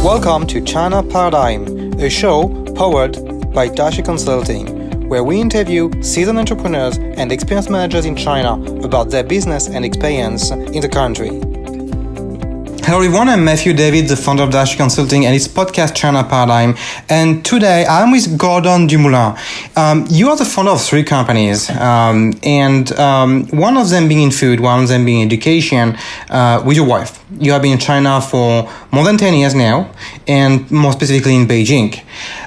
Welcome to China Paradigm, a show powered by Dashi Consulting, where we interview seasoned entrepreneurs and experienced managers in China about their business and experience in the country. Hello everyone, I'm Matthieu David, the founder of Dashi Consulting and its podcast China Paradigm. And today I'm with Gordon Dumoulin. You are the founder of three companies, and one of them being in food, one of them being in education, with your wife. You have been in China for more than 10 years now, and more specifically in Beijing.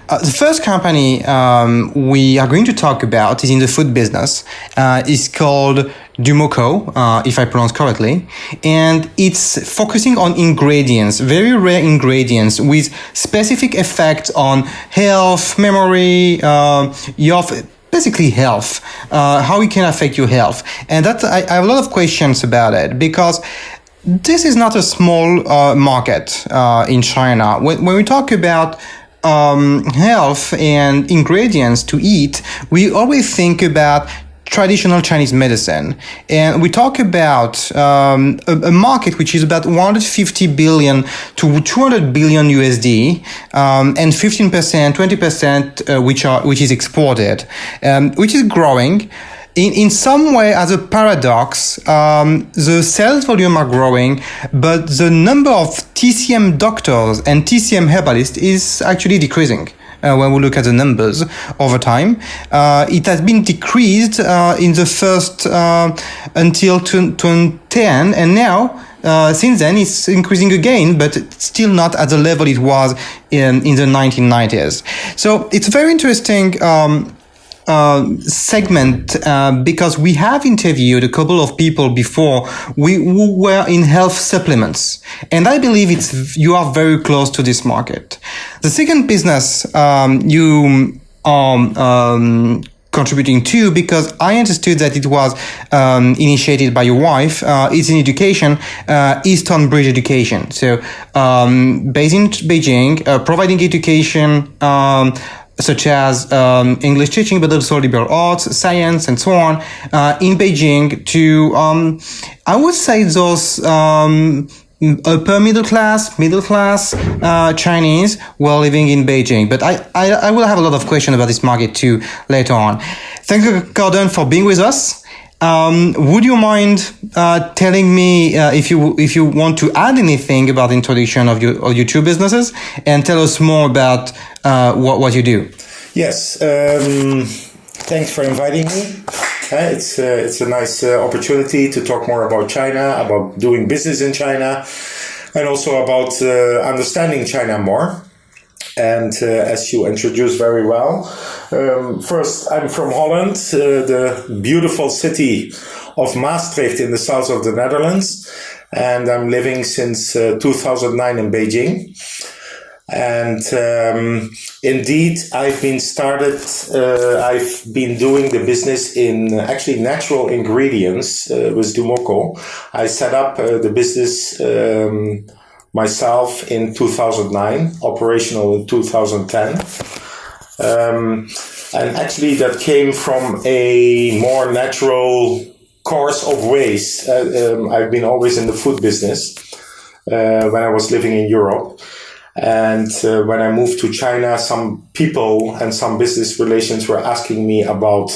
The first company we are going to talk about is in the food business. It's called Dumoco, if I pronounce correctly, and it's focusing on ingredients, very rare ingredients with specific effects on health, memory, basically health, how it can affect your health. And that I have a lot of questions about it because this is not a small market in China. When we talk about health and ingredients to eat, we always think about traditional Chinese medicine. And we talk about a market which is about 150 billion to 200 billion USD, and 15%, 20%, which is exported, which is growing. In some way, as a paradox, the sales volume are growing, but the number of TCM doctors and TCM herbalists is actually decreasing. When we look at the numbers over time, it has been decreased in the first until 2010, and now since then it's increasing again, but it's still not at the level it was in the 1990s. So it's very interesting segment because we have interviewed a couple of people before who were in health supplements, and I believe you are very close to this market. The second business you are contributing to, because I understood that it was initiated by your wife, is in education, Eastern Bridge Education. So based in Beijing, providing education such as English teaching, but also liberal arts, science, and so on, in Beijing to, I would say those upper middle class Chinese who are living in Beijing. But I will have a lot of questions about this market too later on. Thank you, Gordon, for being with us. Would you mind telling me if you want to add anything about the introduction of your two businesses, and tell us more about what you do? Yes, thanks for inviting me. It's a nice opportunity to talk more about China, about doing business in China, and also about understanding China more. And as you introduced very well, first, I'm from Holland, the beautiful city of Maastricht in the south of the Netherlands, and I'm living since 2009 in Beijing. And indeed, I've been doing the business in actually natural ingredients with Dumoco. I set up the business myself in 2009, operational in 2010. And actually that came from a more natural course of ways. I've been always in the food business when I was living in Europe. And when I moved to China, some people and some business relations were asking me about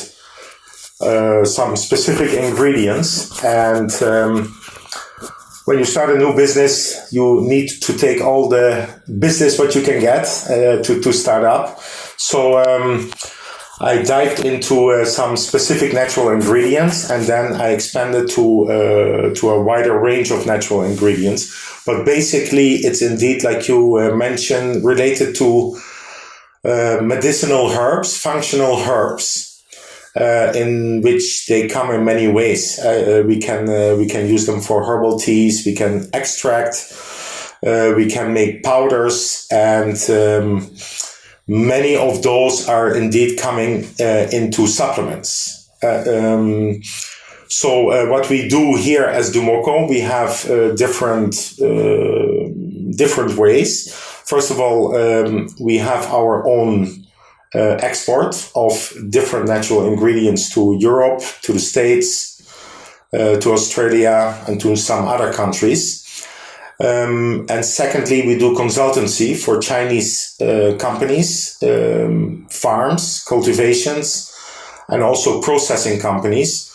some specific ingredients. And when you start a new business, you need to take all the business what you can get to start up. So I dived into some specific natural ingredients, and then I expanded to a wider range of natural ingredients. But basically, it's indeed, like you mentioned, related to medicinal herbs, functional herbs. In which they come in many ways. We can use them for herbal teas. We can extract. We can make powders, and many of those are indeed coming into supplements. So what we do here as Dumoco, we have different ways. First of all, we have our own export of different natural ingredients to Europe, to the States, to Australia, and to some other countries. And secondly, we do consultancy for Chinese companies, farms, cultivations, and also processing companies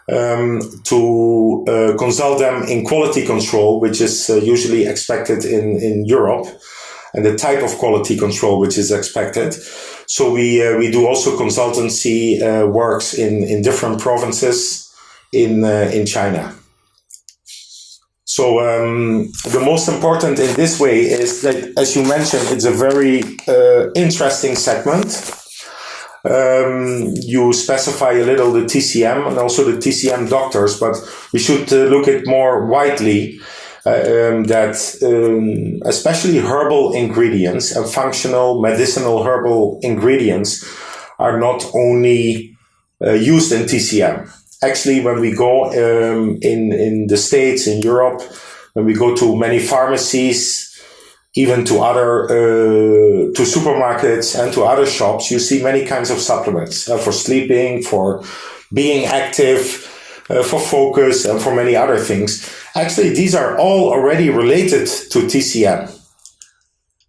to consult them in quality control, which is usually expected in Europe, and the type of quality control which is expected. So we do also consultancy works in different provinces in China. So the most important in this way is that, as you mentioned, it's a very interesting segment. You specify a little the TCM and also the TCM doctors, but we should look at more widely that especially herbal ingredients and functional medicinal herbal ingredients are not only used in TCM. Actually, when we go in the States, in Europe, when we go to many pharmacies, even to other to supermarkets and to other shops, you see many kinds of supplements for sleeping, for being active, for focus, and for many other things. Actually, these are all already related to TCM.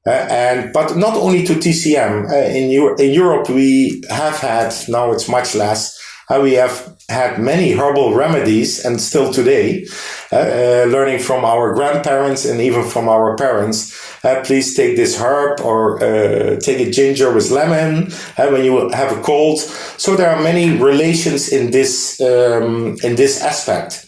But not only to TCM. In Europe, we have had, now it's much less, we have had many herbal remedies, and still today, learning from our grandparents and even from our parents, please take this herb or take a ginger with lemon when you have a cold. So there are many relations in this aspect.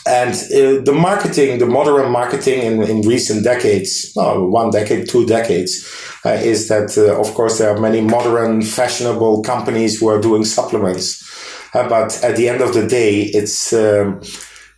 And the marketing, the modern marketing in recent decades, 1 decade, 2 decades, is that, of course, there are many modern, fashionable companies who are doing supplements. But at the end of the day,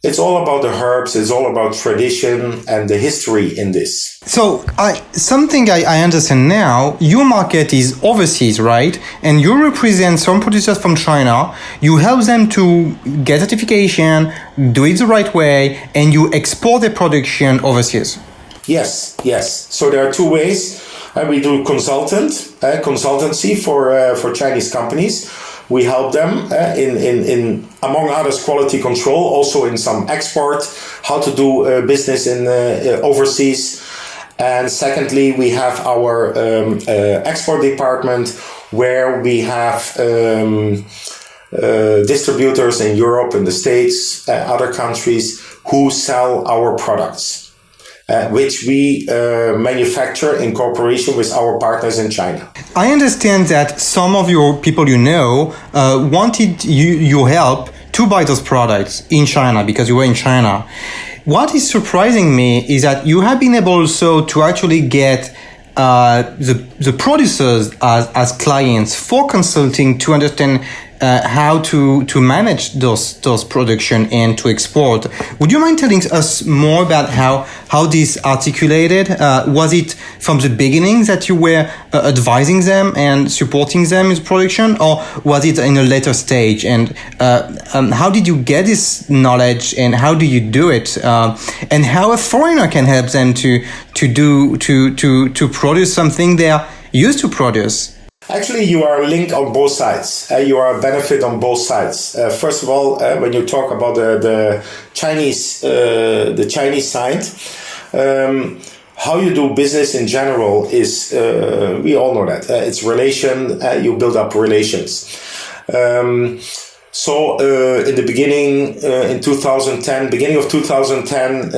it's all about the herbs, it's all about tradition and the history in this. So something I understand now, your market is overseas, right? And you represent some producers from China. You help them to get certification, do it the right way, and you export their production overseas. Yes. So there are 2 ways. We do consultancy for Chinese companies. We help them in among others, quality control, also in some export, how to do business in overseas. And secondly, we have our export department where we have distributors in Europe, in the States, other countries who sell our products. Which we manufacture in cooperation with our partners in China. I understand that some of your people wanted your help to buy those products in China because you were in China. What is surprising me is that you have been able also to actually get the producers as clients for consulting to understand how to manage those production and to export. Would you mind telling us more about how this articulated? Was it from the beginning that you were advising them and supporting them in production, or was it in a later stage? And how did you get this knowledge, and how do you do it? And how a foreigner can help them to produce something they are used to produce? Actually, you are linked on both sides. You are a benefit on both sides. First of all, when you talk about the Chinese side, how you do business in general is, we all know that. It's relation, you build up relations. So in the beginning, in 2010, beginning of 2010,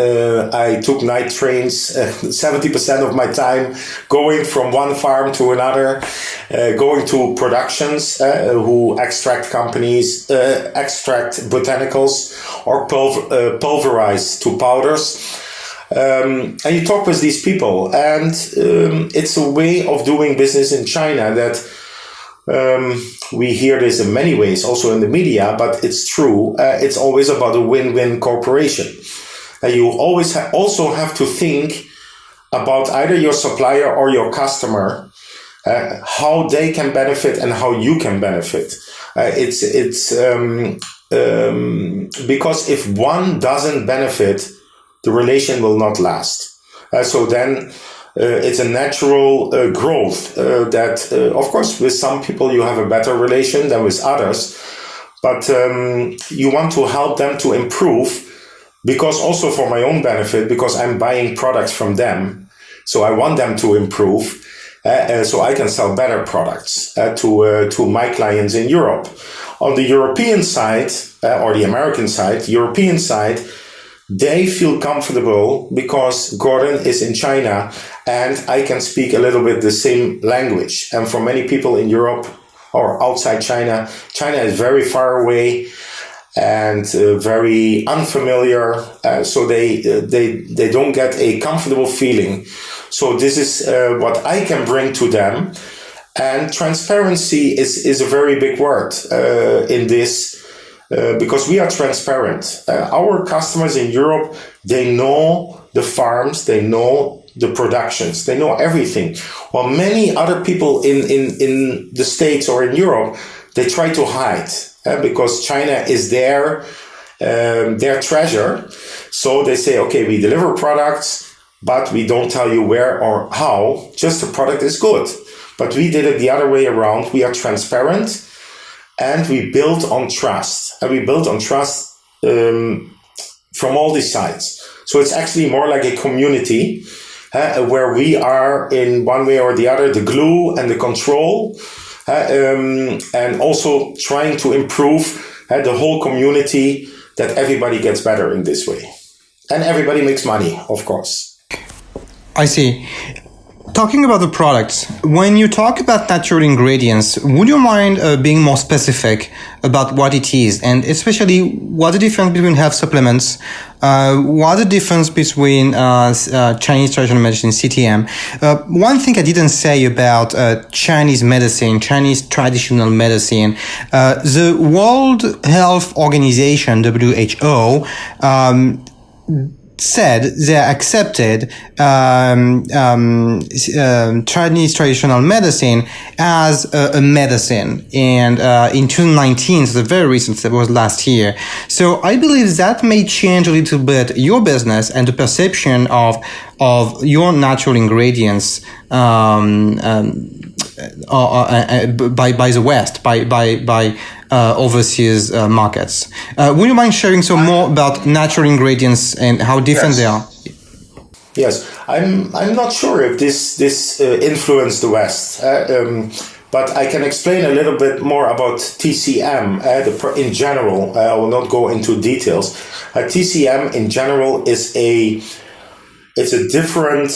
I took night trains, 70% of my time going from one farm to another, going to productions who extract companies, extract botanicals or pulverize to powders. And you talk with these people, and it's a way of doing business in China that we hear this in many ways, also in the media, but it's true. It's always about a win-win cooperation. You always also have to think about either your supplier or your customer, how they can benefit and how you can benefit. Because if one doesn't benefit, the relation will not last. So then it's a natural growth that, of course, with some people you have a better relation than with others, but you want to help them to improve because also for my own benefit, because I'm buying products from them. So I want them to improve. So I can sell better products to my clients in Europe. On the European side, or the American side, European side, they feel comfortable because Gordon is in China and I can speak a little bit the same language. And for many people in Europe or outside China, China is very far away and very unfamiliar. So they don't get a comfortable feeling. So this is what I can bring to them. And transparency is a very big word in this. Because we are transparent. Our customers in Europe, they know the farms, they know the productions, they know everything. While many other people in the States or in Europe, they try to hide because China is their treasure. So they say, okay, we deliver products, but we don't tell you where or how, just the product is good. But we did it the other way around. We are transparent. And we build on trust. And we build on trust from all these sides. So it's actually more like a community where we are in one way or the other, the glue and the control, and also trying to improve the whole community, that everybody gets better in this way. And everybody makes money, of course. I see. Talking about the products, when you talk about natural ingredients, would you mind being more specific about what it is, and especially what's the difference between health supplements, what's the difference between Chinese traditional medicine, CTM? One thing I didn't say about Chinese medicine, Chinese traditional medicine, the World Health Organization, WHO, said they accepted Chinese traditional medicine as a medicine, and in 2019, so very recent, that was last year. So I believe that may change a little bit your business and the perception of your natural ingredients by the West, by overseas markets. Would you mind sharing some more about natural ingredients and how different they are? Yes, I'm not sure if this influenced the West, but I can explain a little bit more about TCM in general. I will not go into details. TCM in general is a different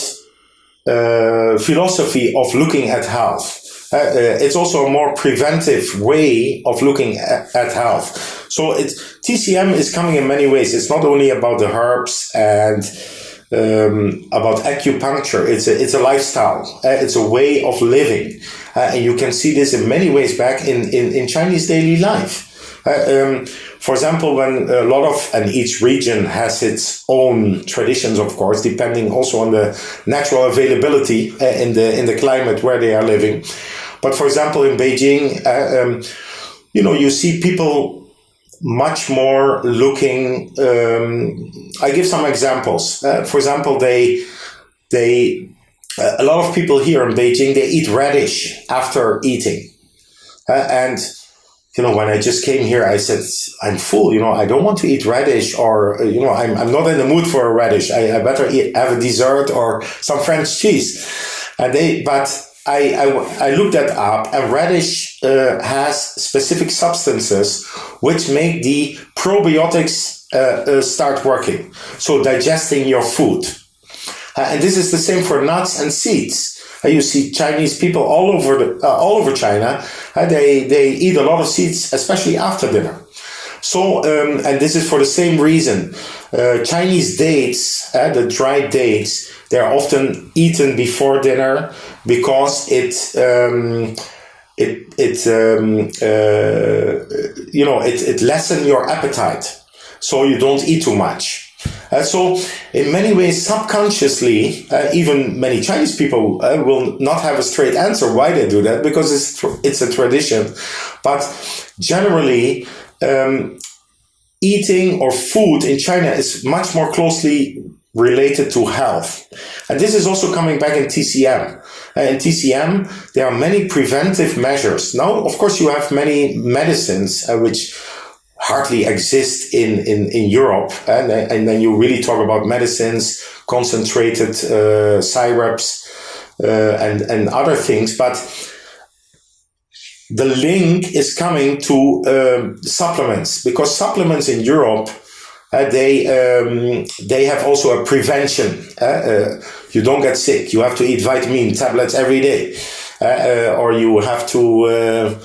philosophy of looking at health. It's also a more preventive way of looking at health. So TCM is coming in many ways. It's not only about the herbs and about acupuncture. It's a lifestyle. It's a way of living. And you can see this in many ways back in Chinese daily life. For example, when a lot of, and each region has its own traditions, of course, depending also on the natural availability in the climate where they are living. But for example, in Beijing, you see people much more looking. I give some examples. For example, a lot of people here in Beijing, they eat radish after eating, and when I just came here, I said, I'm full, I don't want to eat radish, or, I'm not in the mood for a radish. I better have a dessert or some French cheese. But I looked that up, and radish has specific substances which make the probiotics start working. So digesting your food. And this is the same for nuts and seeds. You see Chinese people all over China. They eat a lot of seeds, especially after dinner. So, and this is for the same reason. Chinese dates, the dried dates, they are often eaten before dinner because it lessens your appetite, so you don't eat too much. So in many ways, subconsciously, even many Chinese people will not have a straight answer why they do that, because it's a tradition. But generally, eating or food in China is much more closely related to health. And this is also coming back in TCM. In TCM, there are many preventive measures. Now, of course, you have many medicines which hardly exist in Europe. And then you really talk about medicines, concentrated syrups, and other things. But the link is coming to supplements, because supplements in Europe, they have also a prevention. You don't get sick. You have to eat vitamin tablets every day, or you have to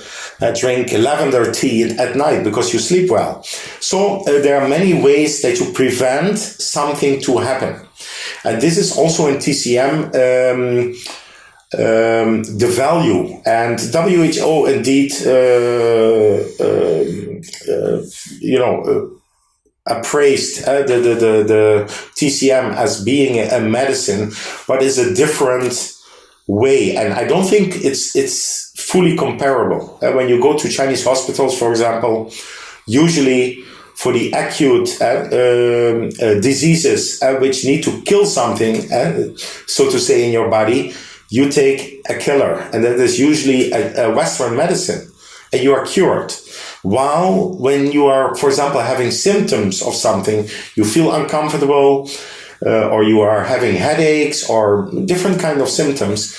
drink lavender tea at night because you sleep well. So there are many ways that you prevent something to happen, and this is also in TCM the value. And WHO indeed, appraised the TCM as being a medicine, but is a different way, and I don't think it's fully comparable. When you go to Chinese hospitals, for example, usually for the acute diseases which need to kill something, so to say, in your body, you take a killer, and that is usually a Western medicine, and you are cured. While when you are, for example, having symptoms of something, you feel uncomfortable, or you are having headaches or different kind of symptoms,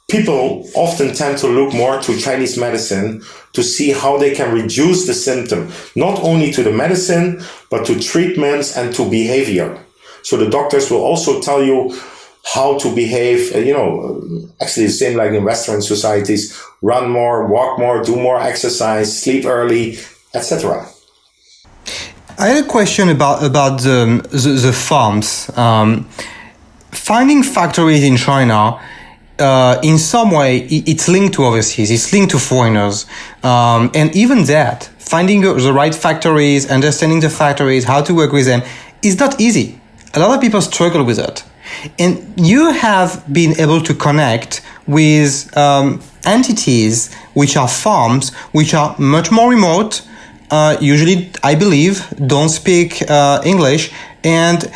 people often tend to look more to Chinese medicine to see how they can reduce the symptom, not only to the medicine, but to treatments and to behavior. So the doctors will also tell you how to behave, actually the same like in Western societies: run more, walk more, do more exercise, sleep early, etc. I had a question about the farms. Finding factories in China, in some way, it's linked to overseas. It's linked to foreigners, and even that, finding the right factories, understanding the factories, how to work with them, is not easy. A lot of people struggle with it. And you have been able to connect with entities which are farms, which are much more remote, usually, I believe, don't speak English, and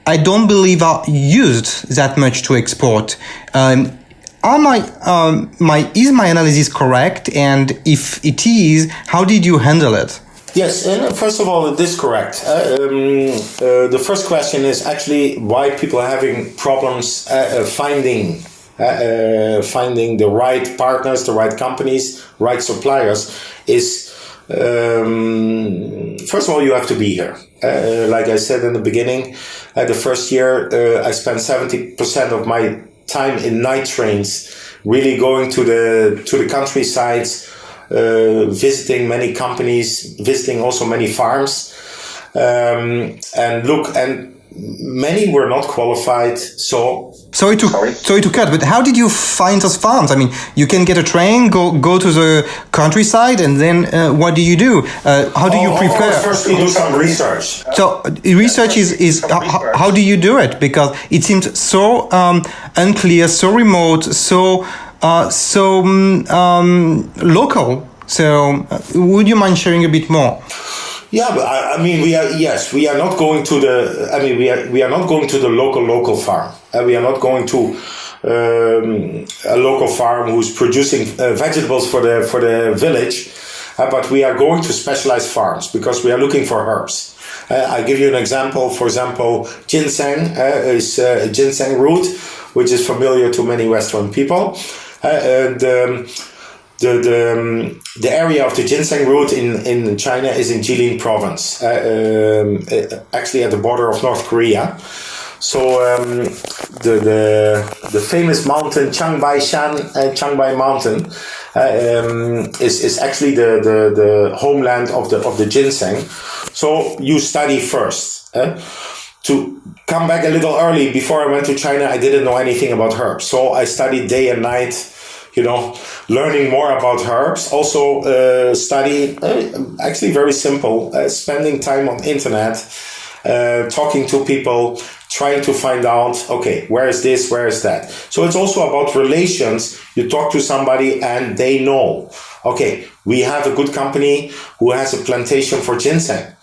I don't believe are used that much to export. Is my analysis correct? And if it is, how did you handle it? Yes, and first of all, it is correct. The first question is actually why people are having problems finding the right partners, the right companies, right suppliers. Is first of all, you have to be here. Like I said in the beginning, the first year I spent 70% of my time in night trains, really going to the countrysides, visiting many companies, visiting also many farms, and many were not qualified. Sorry to cut, but how did you find those farms? I mean, you can get a train, go to the countryside, and then what do you do? How do you prepare? First, we do some research. So research is how do you do it? Because it seems so unclear, so remote, so local. So would you mind sharing a bit more? Yeah, but I mean, we are not going to the. I mean, we are not going to the local farm. We are not going to a local farm who's producing vegetables for the village. But we are going to specialized farms because we are looking for herbs. I give you an example. For example, ginseng is a ginseng root, which is familiar to many Western people. The area of the ginseng root in China is in Jilin province, actually at the border of North Korea. So the famous mountain Changbai Mountain is actually the homeland of the ginseng. So you study first. To come back a little early, before I went to China, I didn't know anything about herbs. So I studied day and night, learning more about herbs. Also study, actually very simple, spending time on internet, talking to people, trying to find out, okay, where is this, where is that? So it's also about relations. You talk to somebody and they know, okay, we have a good company who has a plantation for ginseng.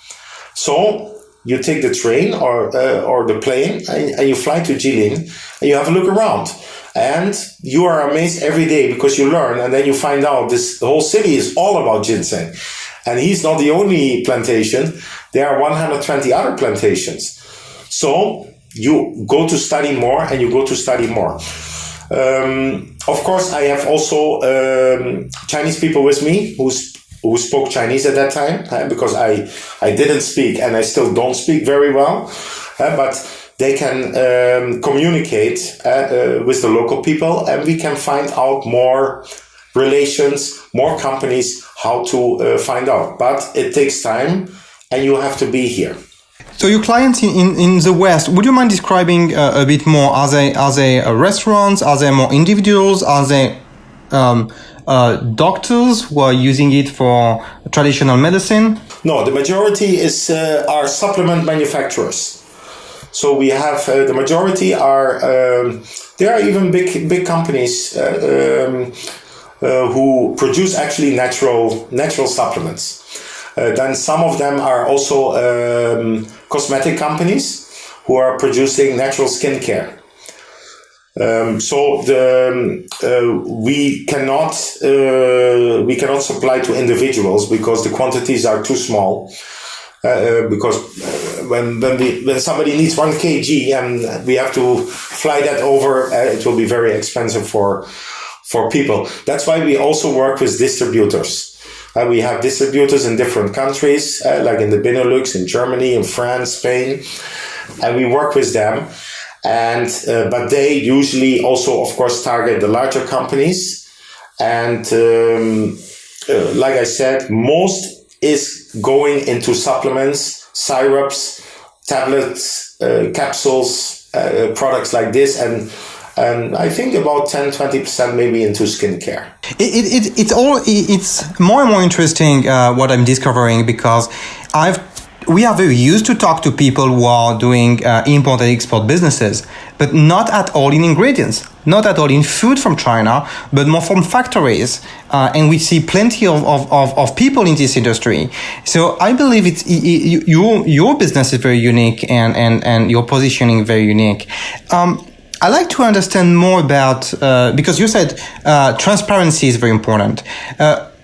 So you take the train or the plane and you fly to Jilin and you have a look around. And you are amazed every day because you learn, and then you find out the whole city is all about ginseng. And he's not the only plantation. There are 120 other plantations. So you go to study more and you go to study more. Of course, I have also Chinese people with me who spoke Chinese at that time, because I didn't speak and I still don't speak very well, but they can communicate with the local people, and we can find out more relations, more companies, how to find out. But it takes time and you have to be here. So your clients in the West, would you mind describing a bit more? Are they restaurants? Are they more individuals? Are they doctors who are using it for traditional medicine? No, the majority are supplement manufacturers. So we have the majority are there are even big companies who produce actually natural supplements. Then some of them are also cosmetic companies who are producing natural skincare. So we cannot supply to individuals because the quantities are too small. Because when somebody needs 1 kg and we have to fly that over, it will be very expensive for people. That's why we also work with distributors. We have distributors in different countries, like in the Benelux, in Germany, in France, Spain, and we work with them. And but they usually also, of course, target the larger companies. And like I said, most is going into supplements, syrups, tablets, capsules, products like this, and I think about 10-20% maybe into skincare. It's more and more interesting what I'm discovering, because we are very used to talk to people who are doing import and export businesses, but not at all in ingredients, not at all in food from China, but more from factories. And we see plenty of people in this industry. So I believe your business is very unique and your positioning very unique. I'd like to understand more about, because you said transparency is very important.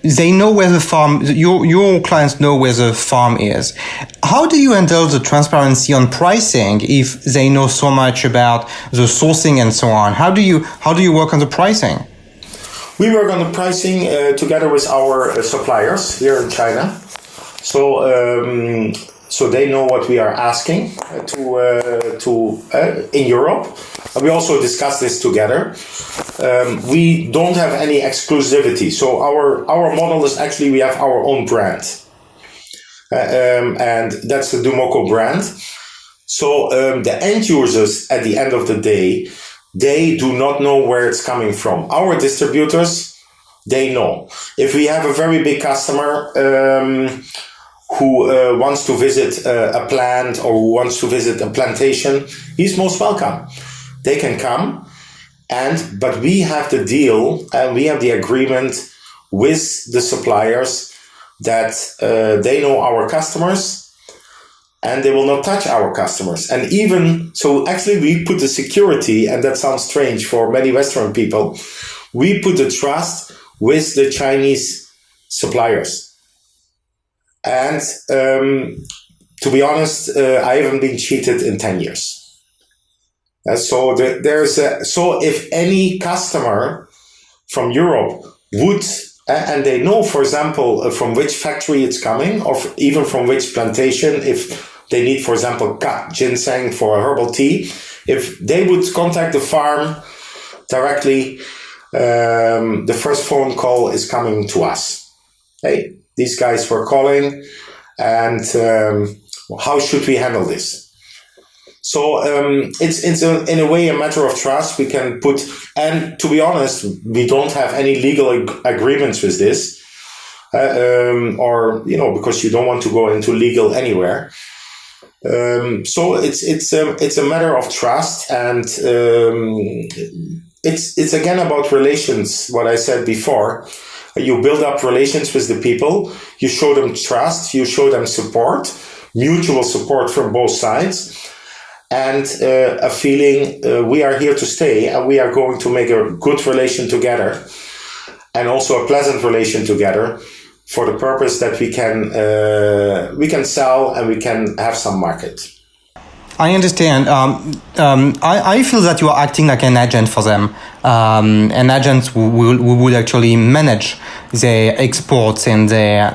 They know where the farm, your clients know where the farm is. How do you handle the transparency on pricing if they know so much about the sourcing and so on? How do you work on the pricing? We work on the pricing together with our suppliers here in China. So they know what we are asking in Europe. We also discuss this together. We don't have any exclusivity. So our model is actually we have our own brand. And that's the Dumoco brand. So the end users at the end of the day, they do not know where it's coming from. Our distributors, they know. If we have a very big customer who wants to visit a plant or who wants to visit a plantation, he's most welcome. They can come, but we have the deal and we have the agreement with the suppliers that they know our customers and they will not touch our customers. And even so, actually, we put the security, and that sounds strange for many Western people, we put the trust with the Chinese suppliers. And to be honest, I haven't been cheated in 10 years. So if any customer from Europe would, and they know, for example, from which factory it's coming, or even from which plantation, if they need, for example, cut ginseng for a herbal tea, if they would contact the farm directly, the first phone call is coming to us. Hey, these guys were calling, and how should we handle this? So it's in a way a matter of trust. We can put, and to be honest, we don't have any legal agreements with this, or because you don't want to go into legal anywhere. So it's a matter of trust, and it's again about relations. What I said before, you build up relations with the people. You show them trust. You show them support, mutual support from both sides. And a feeling we are here to stay and we are going to make a good relation together, and also a pleasant relation together, for the purpose that we can sell and we can have some market. I understand. I feel that you are acting like an agent for them, an agent who would actually manage their exports and their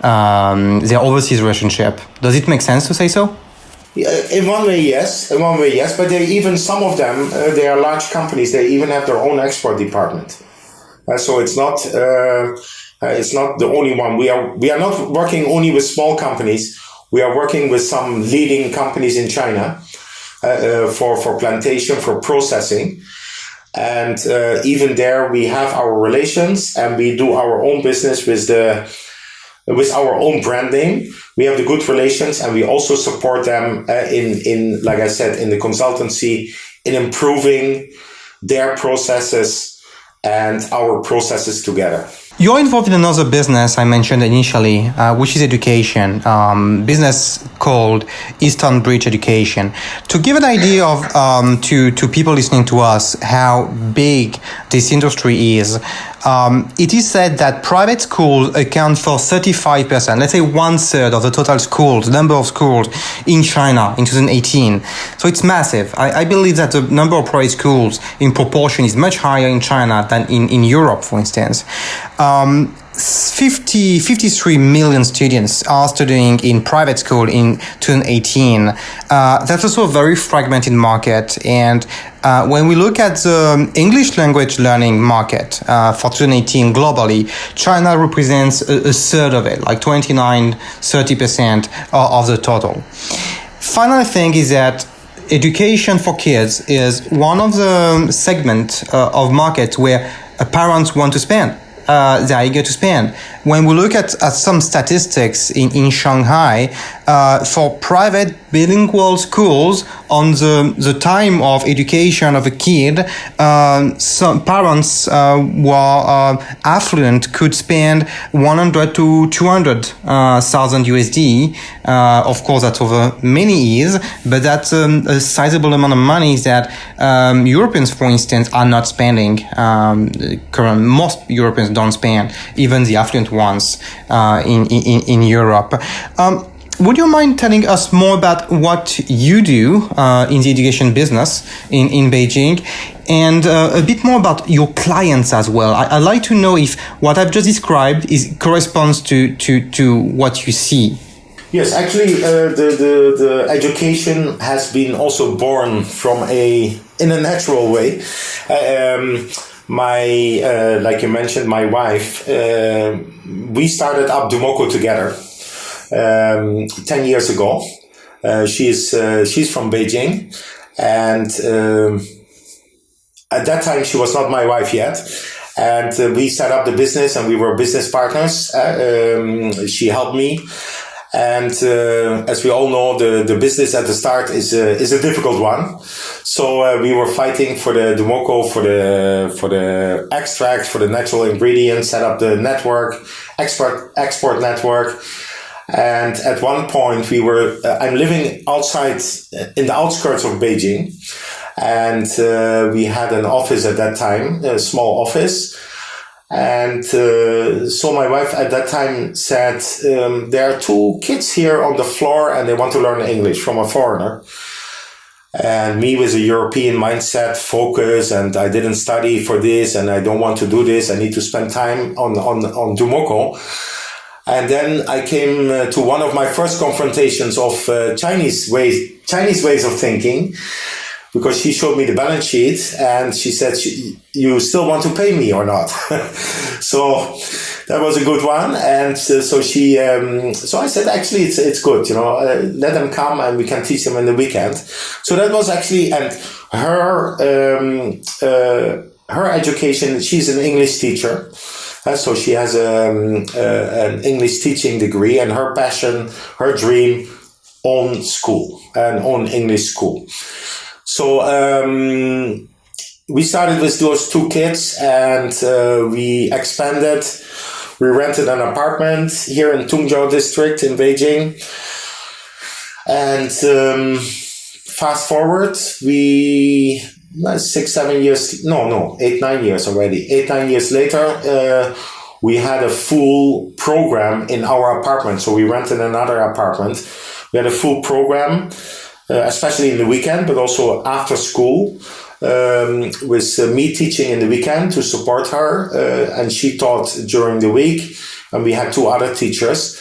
overseas relationship. Does it make sense to say so? In one way, yes. But even some of them, they are large companies. They even have their own export department. So it's not the only one. We are not working only with small companies. We are working with some leading companies in China for plantation, for processing. And even there we have our relations and we do our own business with our own branding. We have the good relations and we also support them in like I said, in the consultancy, in improving their processes and our processes together. You're involved in another business I mentioned initially, which is education, business called Eastern Bridge Education. To give an idea of to people listening to us how big this industry is, it is said that private schools account for 35%, let's say 1/3 of the total schools, number of schools in China in 2018. So it's massive. I believe that the number of private schools in proportion is much higher in China than in Europe, for instance. 53 million students are studying in private school in 2018. That's also a very fragmented market. And when we look at the English language learning market for 2018 globally, China represents a third of it, like 29-30% of the total. Final thing is that education for kids is one of the segments of markets where parents want to spend. They are eager to spend. When we look at some statistics in Shanghai, for private bilingual schools, on the time of education of a kid, some parents who are affluent could spend 100 to 200,000 USD. Of course, that's over many years, but that's a sizable amount of money that Europeans, for instance, are not spending. Most Europeans don't spend, even the affluent ones in Europe. Would you mind telling us more about what you do in the education business in Beijing, and a bit more about your clients as well? I'd like to know if what I've just described corresponds to what you see. Yes, actually, the education has been also born in a natural way. Like you mentioned, my wife, we started up Dumoco together 10 years ago. She's from Beijing, and at that time she was not my wife yet. And we set up the business, and we were business partners. She helped me. And as we all know, the business at the start is a difficult one. So we were fighting for the Dumoco, for the extract, for the natural ingredients, set up the network, export network. And at one point I'm living outside in the outskirts of Beijing, and we had an office at that time, a small office. And so my wife at that time said, there are 2 kids here on the floor and they want to learn English from a foreigner. And me with a European mindset, focus, and I didn't study for this and I don't want to do this. I need to spend time on Dumoco. And then I came to one of my first confrontations of Chinese ways of thinking, because she showed me the balance sheet and she said, you still want to pay me or not? So that was a good one. And so I said, actually, it's good, let them come and we can teach them in the weekend. So that was actually, and her education, she's an English teacher. So she has an English teaching degree, and her passion, her dream, own school, an own English school. So we started with those 2 kids, and we expanded. We rented an apartment here in Tungzhou district in Beijing. And fast forward, 8-9 years already. 8-9 years later, we had a full program in our apartment. So we rented another apartment. We had a full program, especially in the weekend, but also after school, with me teaching in the weekend to support her. And she taught during the week, and we had 2 other teachers.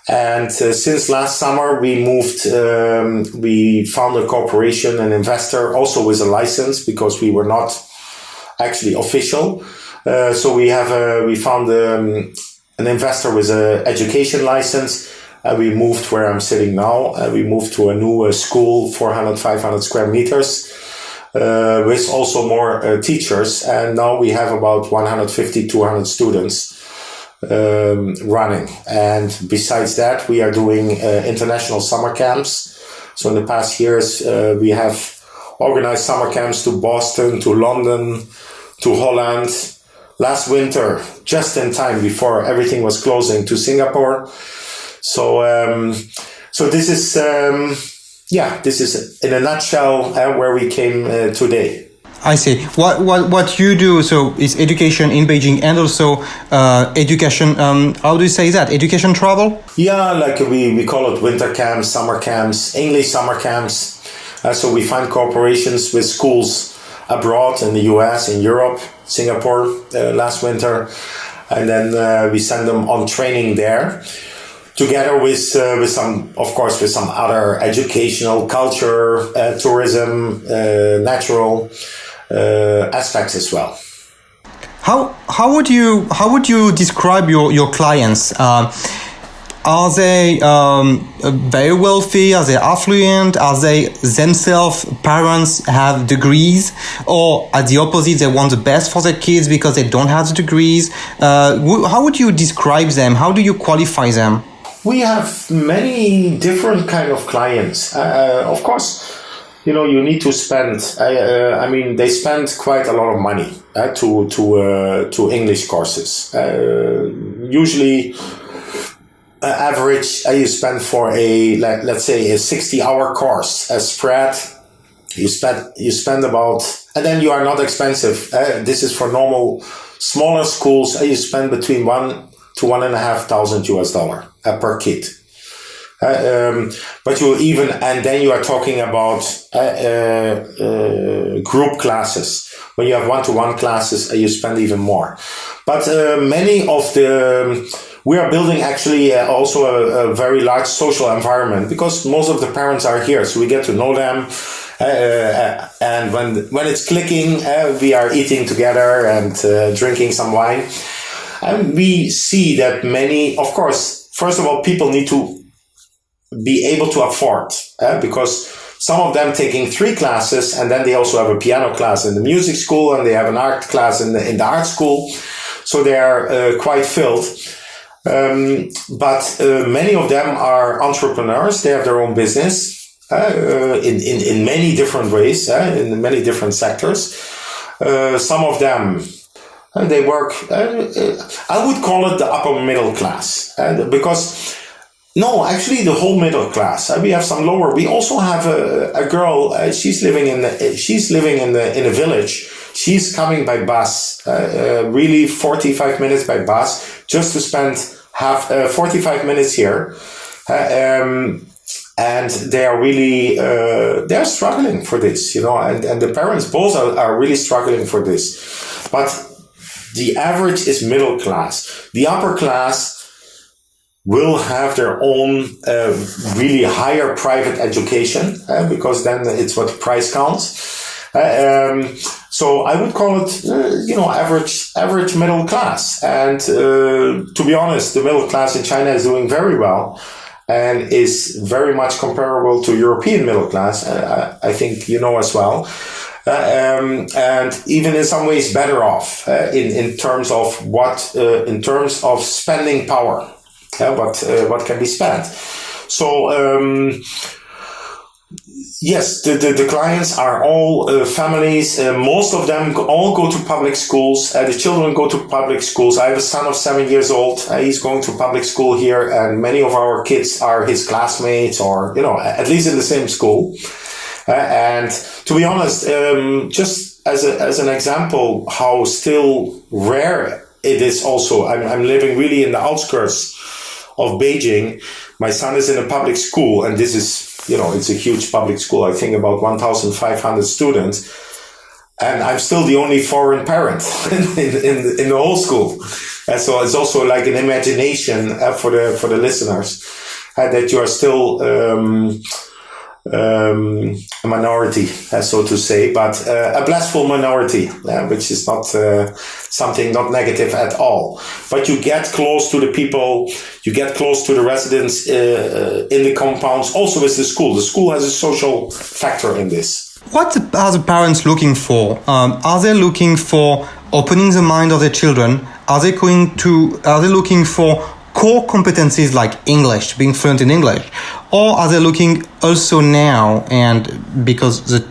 And since last summer, we moved, we found a corporation, an investor, also with a license, because we were not actually official. So we found an investor with an education license. We moved where I'm sitting now. We moved to a new school, 400, 500 square meters, with also more teachers. And now we have about 150, 200 students running. And besides that, we are doing international summer camps. So in the past years, we have organized summer camps to Boston, to London, to Holland. Last winter, just in time before everything was closing, to Singapore. So this is, this is in a nutshell where we came today. I see. What you do, so is education in Beijing and also education, how do you say that? Education travel? Yeah, like we call it winter camps, summer camps, English summer camps. So we find cooperations with schools abroad in the US, in Europe, Singapore last winter. And then we send them on training there, together with some, of course, with some other educational, culture, tourism, natural aspects as well. How would you describe your clients? Are they very wealthy? Are they affluent? Are they themselves parents, have degrees? Or at the opposite, they want the best for their kids because they don't have the degrees? How would you describe them? How do you qualify them? We have many different kind of clients. Of course, you need to spend. They spend quite a lot of money to English courses. Usually, average you spend for let's say a 60-hour course, a spread. You spend about, and then you are not expensive. This is for normal smaller schools. You spend between $1,000 to $1,500 per kid. But and then you are talking about group classes. When you have one-to-one classes, you spend even more. But we are building actually also a very large social environment, because most of the parents are here, so we get to know them. And when it's clicking, we are eating together and drinking some wine. And we see that many, of course, first of all, people need to be able to afford, because some of them taking 3 classes, and then they also have a piano class in the music school, and they have an art class in the art school. So they are quite filled. But many of them are entrepreneurs. They have their own business in many different ways, in many different sectors. Some of them, they work, I would call it the upper middle class, because no, actually the whole middle class. We have some lower. We also have a girl. She's living in a village. She's coming by bus, really 45 minutes by bus, just to spend 45 minutes here. And they are really, they're struggling for this, and the parents both are really struggling for this. But the average is middle class. The upper class will have their own really higher private education, because then it's what price counts. So I would call it, average middle class. And to be honest, the middle class in China is doing very well and is very much comparable to European middle class. I think as well. And even in some ways better off in terms of in terms of spending power. What can be spent? So yes, the clients are all families. Most of them all go to public schools. The children go to public schools. I have a son of 7 years old. He's going to public school here, and many of our kids are his classmates, or at least in the same school. And to be honest, just as an example, how still rare it is also, I'm living really in the outskirts of Beijing. My son is in a public school, and this is, it's a huge public school. I think about 1,500 students. And I'm still the only foreign parent in the whole school. And so it's also like an imagination for the listeners that you are still a minority, so to say, but a blissful minority, which is not something not negative at all. But you get close to the people, you get close to the residents in the compounds, also with the school. The school has a social factor in this. What are the parents looking for? Are they looking for opening the mind of their children? Are they looking for core competencies like English, being fluent in English? Or are they looking also now, and because the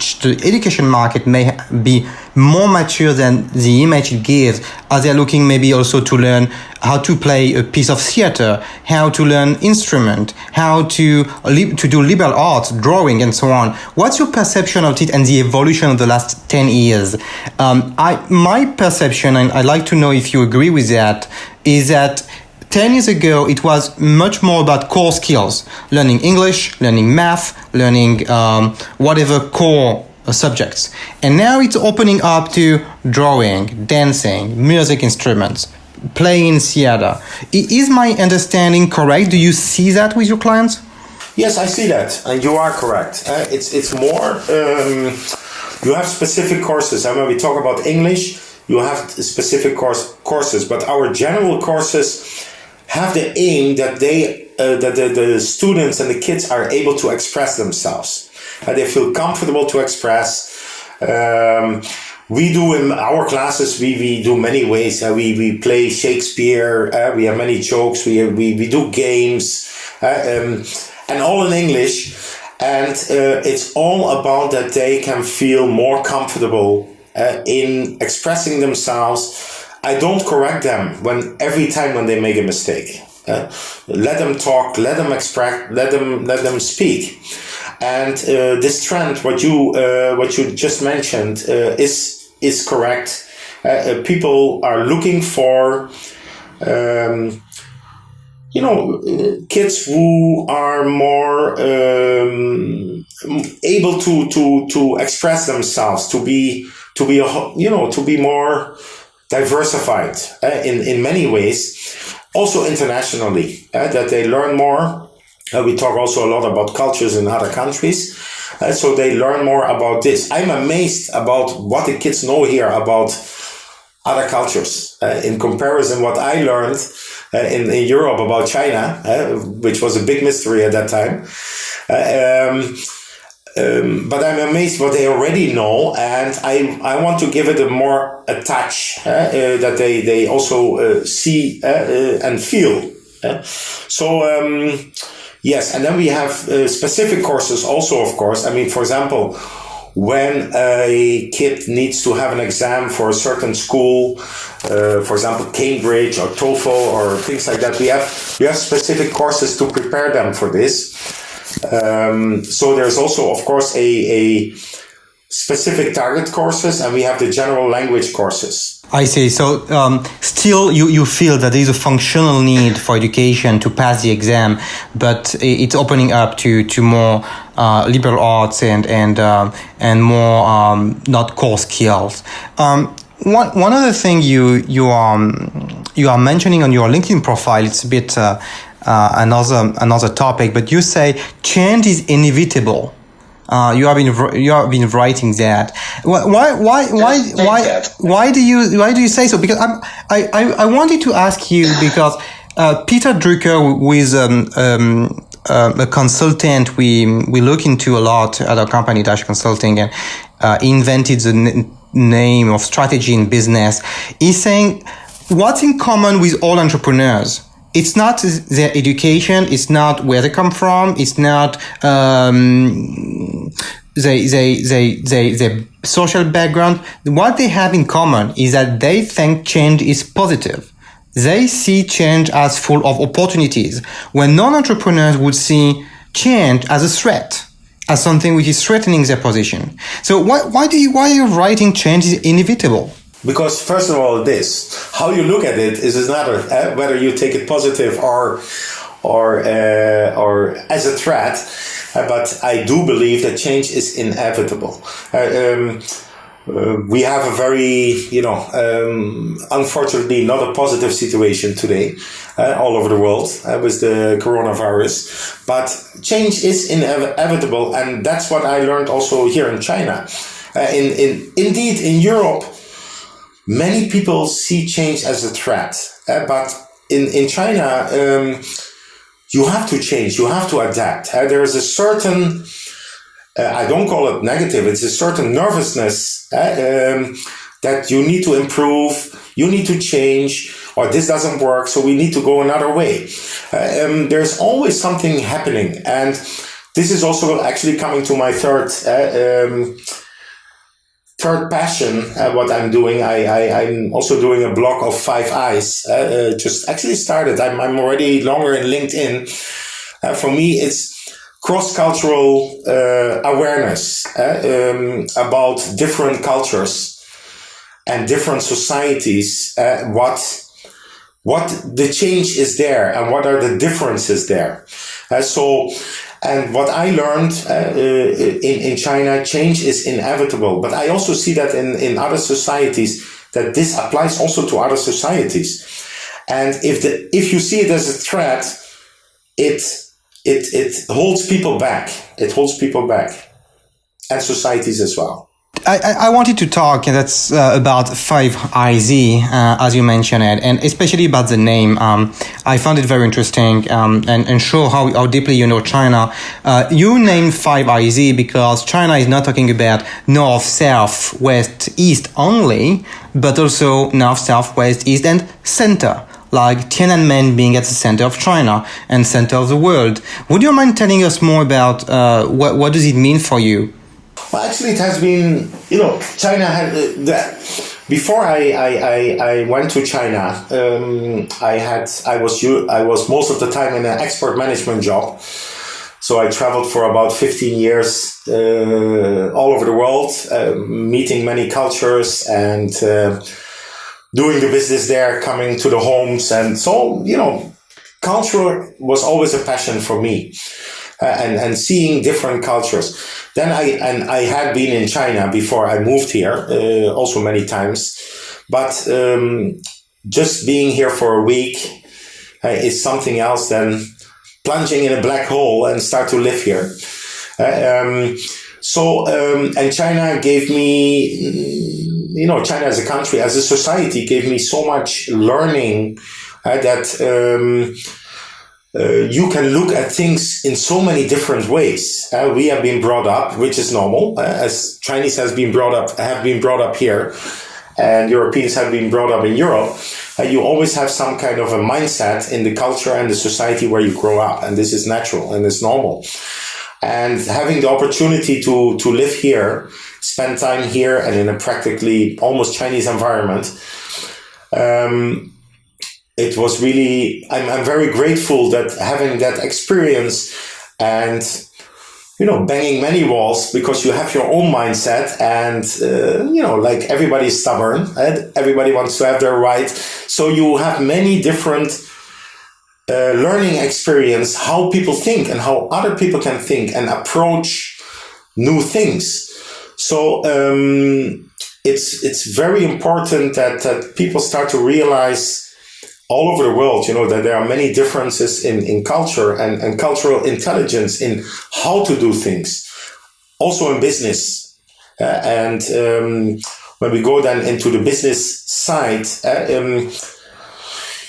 education market may be more mature than the image it gives, are they looking maybe also to learn how to play a piece of theater, how to learn instrument, how to do liberal arts, drawing, and so on? What's your perception of it and the evolution of the last 10 years? My perception, and I'd like to know if you agree with that, is that 10 years ago, it was much more about core skills, learning English, learning math, learning whatever core subjects. And now it's opening up to drawing, dancing, music instruments, playing theater. Is my understanding correct? Do you see that with your clients? Yes, I see that, and you are correct. It's more, you have specific courses, and when we talk about English, you have specific courses, but our general courses have the aim that the students and the kids are able to express themselves. They feel comfortable to express. We do in our classes, we do many ways. We play Shakespeare, we have many jokes, we do games, and all in English. And it's all about that they can feel more comfortable in expressing themselves. I don't correct them every time when they make a mistake. Let them talk, let them express, let them speak. And this trend, what you just mentioned, is correct. People are looking for, kids who are more able to express themselves, to be more diversified in many ways, also internationally, that they learn more. We talk also a lot about cultures in other countries, so they learn more about this. I'm amazed about what the kids know here about other cultures in comparison what I learned in Europe about China, which was a big mystery at that time. But I'm amazed what they already know, and I want to give it a touch that they also see and feel. Yes, and then we have specific courses also, of course. I mean, for example, when a kid needs to have an exam for a certain school, for example, Cambridge or TOEFL or things like that, we have specific courses to prepare them for this. So there's also, of course, a specific target courses, and we have the general language courses. I see. So still you feel that there is a functional need for education to pass the exam, but it's opening up to more liberal arts and more not core skills. One other thing you are mentioning on your LinkedIn profile, it's a bit another topic, but you say change is inevitable. You have been writing that. Why do you say so? Because I wanted to ask you because Peter Drucker, who is a consultant we look into a lot at our company Dash Consulting, and invented the name of strategy in business. He's saying what's in common with all entrepreneurs. It's not their education. It's not where they come from. It's not their social background. What they have in common is that they think change is positive. They see change as full of opportunities, when non-entrepreneurs would see change as a threat, as something which is threatening their position. So why are you writing change is inevitable? Because first of all, how you look at it is another, whether you take it positive or as a threat. But I do believe that change is inevitable. We have a very, unfortunately not a positive situation today all over the world with the coronavirus. But change is inevitable, and that's what I learned also here in China. Indeed, in Europe, many people see change as a threat, but in China, you have to change, you have to adapt. There is a certain, I don't call it negative, it's a certain nervousness that you need to improve, you need to change, or this doesn't work, so we need to go another way. There's always something happening, and this is also actually coming to my third passion, what I'm doing. I'm also doing a blog of 5 Eyes, just actually started. I'm already longer in LinkedIn. For me, it's cross-cultural awareness about different cultures and different societies, what the change is there and what are the differences there. And what I learned in China, change is inevitable. But I also see that in other societies, that this applies also to other societies. And if you see it as a threat, it holds people back. It holds people back, and societies as well. I wanted to talk about 5IZ, as you mentioned it, and especially about the name. I found it very interesting and show how deeply you know China. You named 5IZ because China is not talking about north, south, west, east only, but also north, south, west, east, and center, like Tiananmen being at the center of China and center of the world. Would you mind telling us more about what does it mean for you? Well, actually, it has been, China had before I went to China. I was most of the time in an export management job. So I traveled for about 15 years all over the world, meeting many cultures and doing the business there, coming to the homes. And so, culture was always a passion for me. And seeing different cultures. Then I had been in China before I moved here, also many times. But just being here for a week is something else than plunging in a black hole and start to live here. And China gave me, China as a country, as a society, gave me so much learning that you can look at things in so many different ways. We have been brought up, which is normal, as Chinese have been brought up here, and Europeans have been brought up in Europe. You always have some kind of a mindset in the culture and the society where you grow up, and this is natural and it's normal. And having the opportunity to live here, spend time here, and in a practically almost Chinese environment, it was really, I'm very grateful that having that experience and, banging many walls, because you have your own mindset and, like everybody's stubborn and everybody wants to have their right. So you have many different learning experience, how people think and how other people can think and approach new things. So it's very important that people start to realize all over the world, that there are many differences in culture and cultural intelligence in how to do things, also in business. And when we go then into the business side,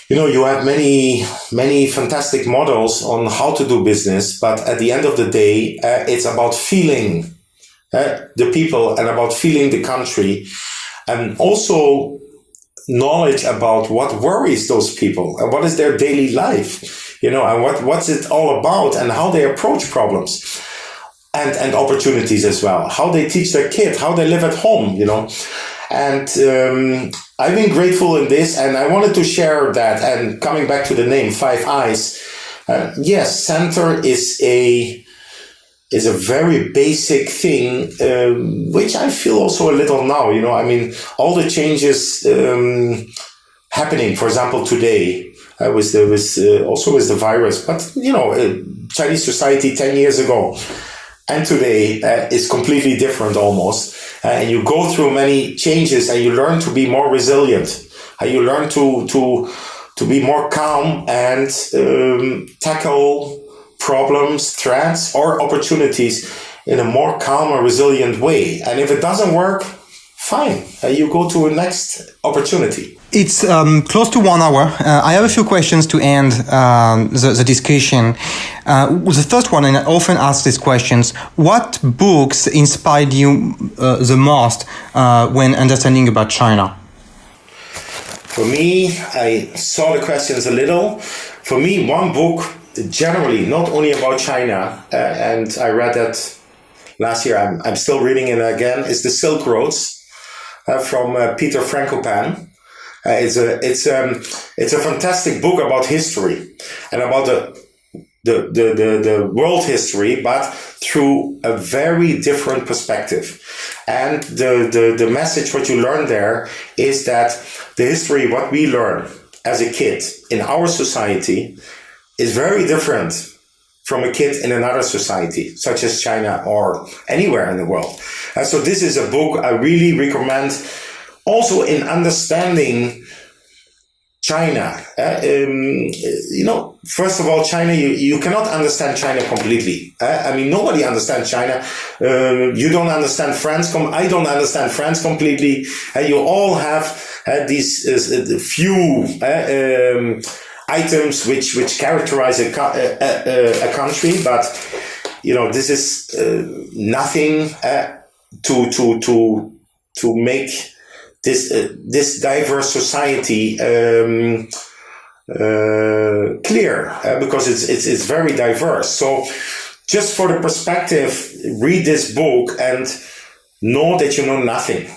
you have many fantastic models on how to do business, but at the end of the day, it's about feeling the people and about feeling the country, and also knowledge about what worries those people and what is their daily life, and what's it all about and how they approach problems and opportunities as well, how they teach their kid, how they live at home, and I've been grateful in this, and I wanted to share that. And coming back to the name 5 Eyes, yes, center is is a very basic thing, which I feel also a little now. I mean, all the changes happening, for example, today with the virus, but Chinese society 10 years ago and today is completely different almost. And you go through many changes, and you learn to be more resilient. You learn to be more calm and tackle problems, threats, or opportunities in a more calm and resilient way. And if it doesn't work, fine. You go to a next opportunity. It's close to 1 hour. I have a few questions to end the discussion. The first one, and I often ask these questions, what books inspired you the most when understanding about China? For me, I saw the questions a little. For me, one book, generally, not only about China, and I read that last year, I'm still reading it again, is The Silk Roads from Peter Frankopan. It's a fantastic book about history and about the world history, but through a very different perspective. And the message, what you learn there, is that the history, what we learn as a kid in our society, is very different from a kid in another society, such as China or anywhere in the world. So this is a book I really recommend, also in understanding China. First of all, China, you cannot understand China completely. I mean, nobody understands China. You don't understand France. I don't understand France completely. You all have these few items which characterize a country, but this is nothing to make this diverse society clear, because it's very diverse. So just for the perspective, read this book and know that you know nothing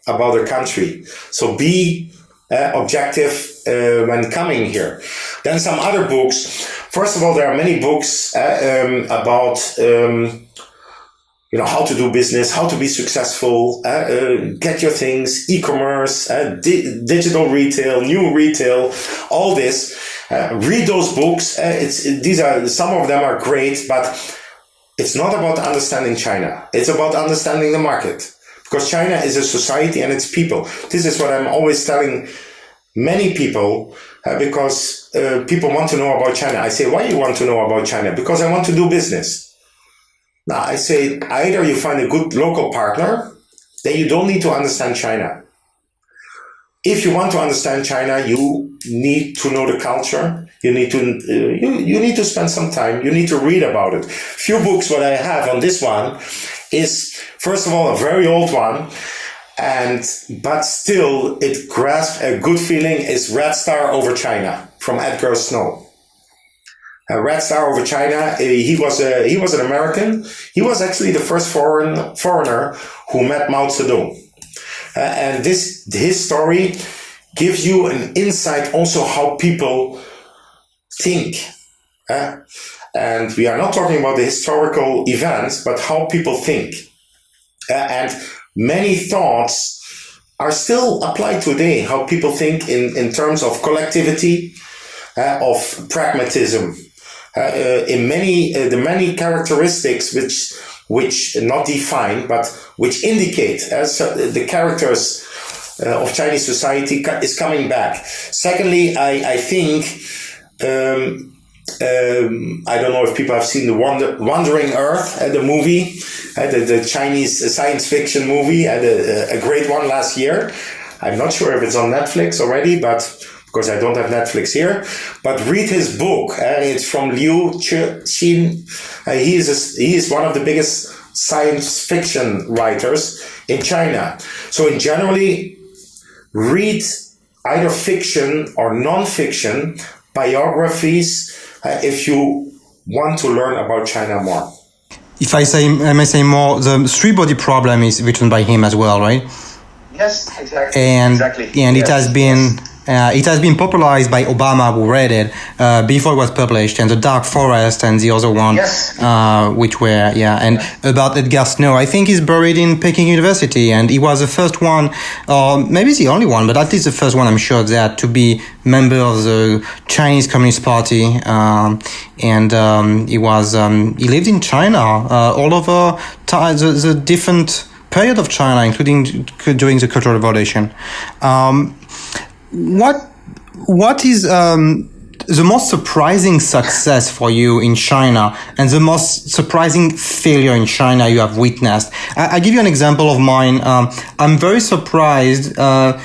about a country. So be objective when coming here. Then some other books. First of all, there are many books about how to do business, how to be successful, get your things, e-commerce, digital retail, new retail, all this. Read those books. Some of them are great, but it's not about understanding China. It's about understanding the market, because China is a society and it's people. This is what I'm always telling many people, because people want to know about China. I say, why you want to know about China? Because I want to do business. Now, I say, either you find a good local partner, then you don't need to understand China. If you want to understand China, you need to know the culture. You need to spend some time. You need to read about it. Few books what I have on this one is, first of all, a very old one, but still it grasps a good feeling, is Red Star Over China from Edgar Snow. Red Star Over China. He was an American. He was actually the first foreigner who met Mao Zedong. And his story gives you an insight also how people think. And we are not talking about the historical events, but how people think. And many thoughts are still applied today, how people think in terms of collectivity, of pragmatism. In the many characteristics which not define, but which indicate the characters of Chinese society is coming back. Secondly, I think, I don't know if people have seen the Wandering Earth, the movie, the Chinese science fiction movie, had a great one last year. I'm not sure if it's on Netflix already, but because I don't have Netflix here, but read his book. It's from Liu Cixin. He is one of the biggest science fiction writers in China. So in generally, read either fiction or non-fiction biographies if you want to learn about China more. If I may say more, the Three-Body Problem is written by him as well, right? Yes, exactly. And exactly. it has been It has been popularized by Obama, who read it before it was published, and The Dark Forest and the other one, which were, and about Edgar Snow. I think he's buried in Peking University, and he was the first one, or maybe the only one, but at least the first one, I'm sure of that, to be member of the Chinese Communist Party. He lived in China, all over the different period of China, including during the Cultural Revolution. What is the most surprising success for you in China and the most surprising failure in China you have witnessed? I give you an example of mine. I'm very surprised how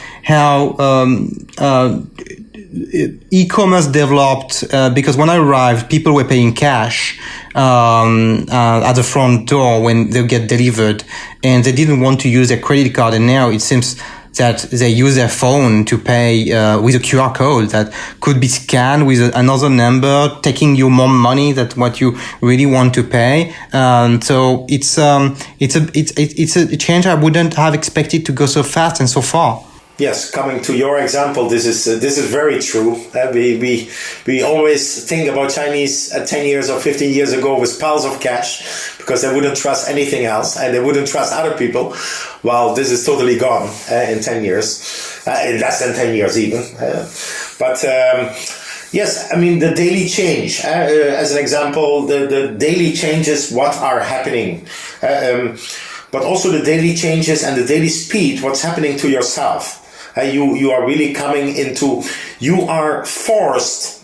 e-commerce developed because when I arrived, people were paying cash at the front door when they get delivered, and they didn't want to use their credit card. And now it seems that they use their phone to pay with a QR code that could be scanned with another number, taking you more money than what you really want to pay. So it's a change I wouldn't have expected to go so fast and so far. Yes, coming to your example, this is very true. We always think about Chinese 10 years or 15 years ago with piles of cash because they wouldn't trust anything else and they wouldn't trust other people. Well, this is totally gone in 10 years, in less than 10 years even. Yes, I mean, the daily change, as an example, the daily changes, what are happening, but also the daily changes and the daily speed, what's happening to yourself. You are really coming into, you are forced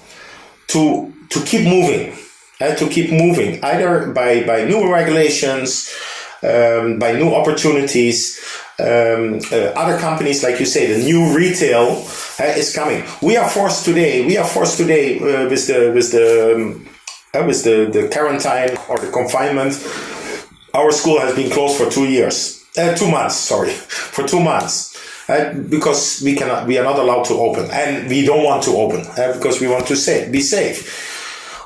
to keep moving, either by new regulations, by new opportunities. Other companies, like you say, the new retail is coming. We are forced today with the quarantine or the confinement. Our school has been closed for 2 months. Because we are not allowed to open, and we don't want to open because we want to be safe.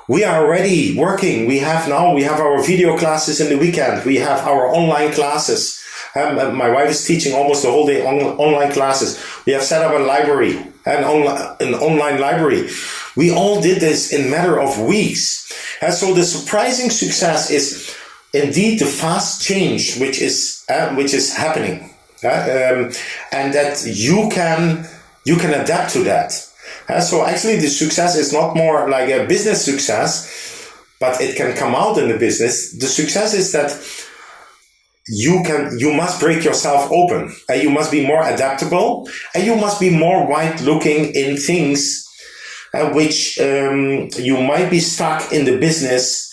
We are already working. We have our video classes in the weekend. We have our online classes. My wife is teaching almost the whole day online classes. We have set up a library, an online library. We all did this in a matter of weeks. And so the surprising success is indeed the fast change which is happening. And that you can adapt to that. So actually the success is not more like a business success, but it can come out in the business. The success is that you must break yourself open, and you must be more adaptable, and you must be more wide looking in things which you might be stuck in the business.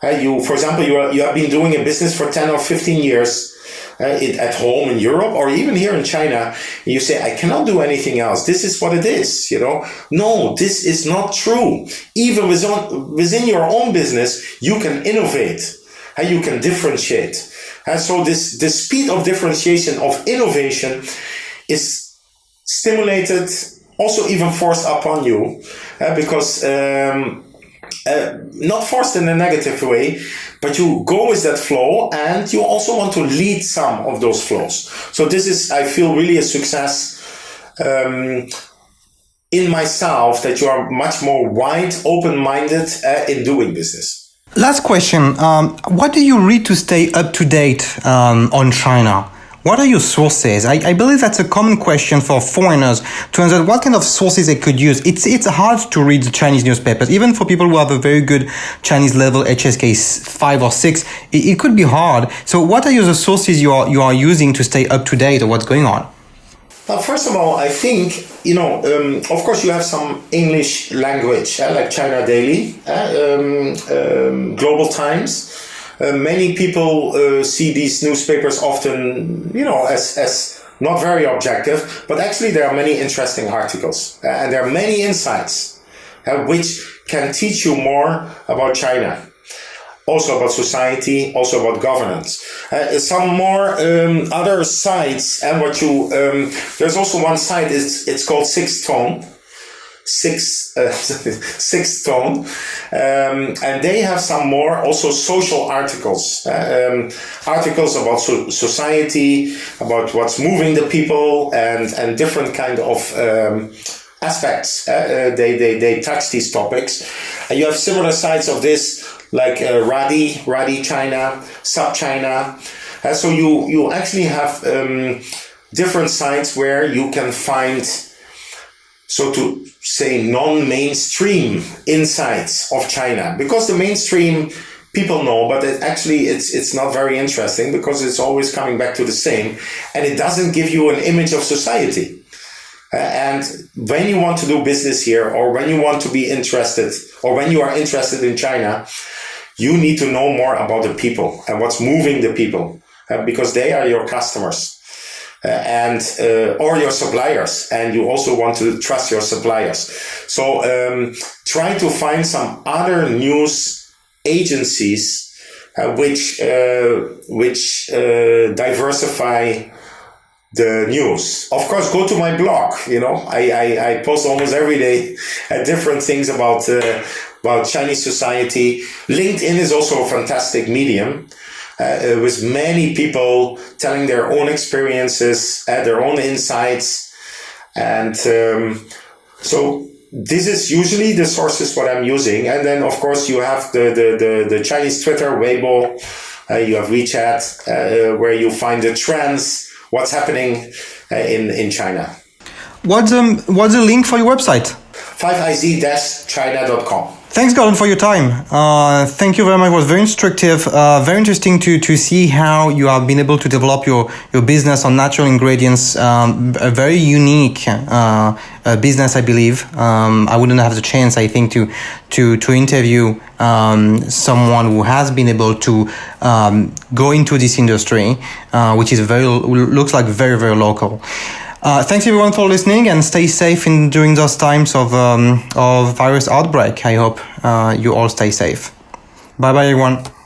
For example, you have been doing a business for 10 or 15 years. At home in Europe or even here in China, you say, I cannot do anything else. This is what it is, No, this is not true. Even within your own business, you can innovate and you can differentiate. And so the speed of differentiation, of innovation is stimulated, also even forced upon you, because not forced in a negative way, but you go with that flow and you also want to lead some of those flows. So this is, I feel, really a success in myself, that you are much more wide, open-minded in doing business. Last question. What do you read to stay up to date on China? What are your sources? I believe that's a common question for foreigners to understand what kind of sources they could use. It's hard to read the Chinese newspapers. Even for people who have a very good Chinese level, HSK 5 or 6, it could be hard. So what are the sources you are using to stay up to date on what's going on? Well, first of all, I think, of course you have some English language, like China Daily, Global Times. Many people see these newspapers often, as not very objective, but actually there are many interesting articles and there are many insights which can teach you more about China, also about society, also about governance. Some more other sites, and there's also one site, it's called Sixth Tone, and they have some more also social articles, articles about society, about what's moving the people, and different kind of aspects. They touch these topics. And you have similar sides of this, like Radi China, Sub China. So you actually have different sites where you can find, so to say, non-mainstream insights of China, because the mainstream people know, but it's not very interesting because it's always coming back to the same, and it doesn't give you an image of society. And when you want to do business here, or when you want to be interested, or when you are interested in China, you need to know more about the people and what's moving the people, because they are your customers. Or your suppliers, and you also want to trust your suppliers. So try to find some other news agencies which diversify the news. Of course, go to my blog. I post almost every day different things about Chinese society. LinkedIn is also a fantastic medium. With many people telling their own experiences, their own insights. And so this is usually the sources what I'm using. And then, of course, you have the Chinese Twitter, Weibo, you have WeChat, where you find the trends, what's happening in China. What's the link for your website? 5iz-china.com. Thanks, Gordon, for your time. Thank you very much. It was very instructive, very interesting to see how you have been able to develop your business on natural ingredients. A very unique business, I believe. I wouldn't have the chance, I think, to interview someone who has been able to go into this industry, which is looks like very, very local. Thanks everyone for listening, and stay safe during those times of virus outbreak. I hope you all stay safe. Bye bye everyone.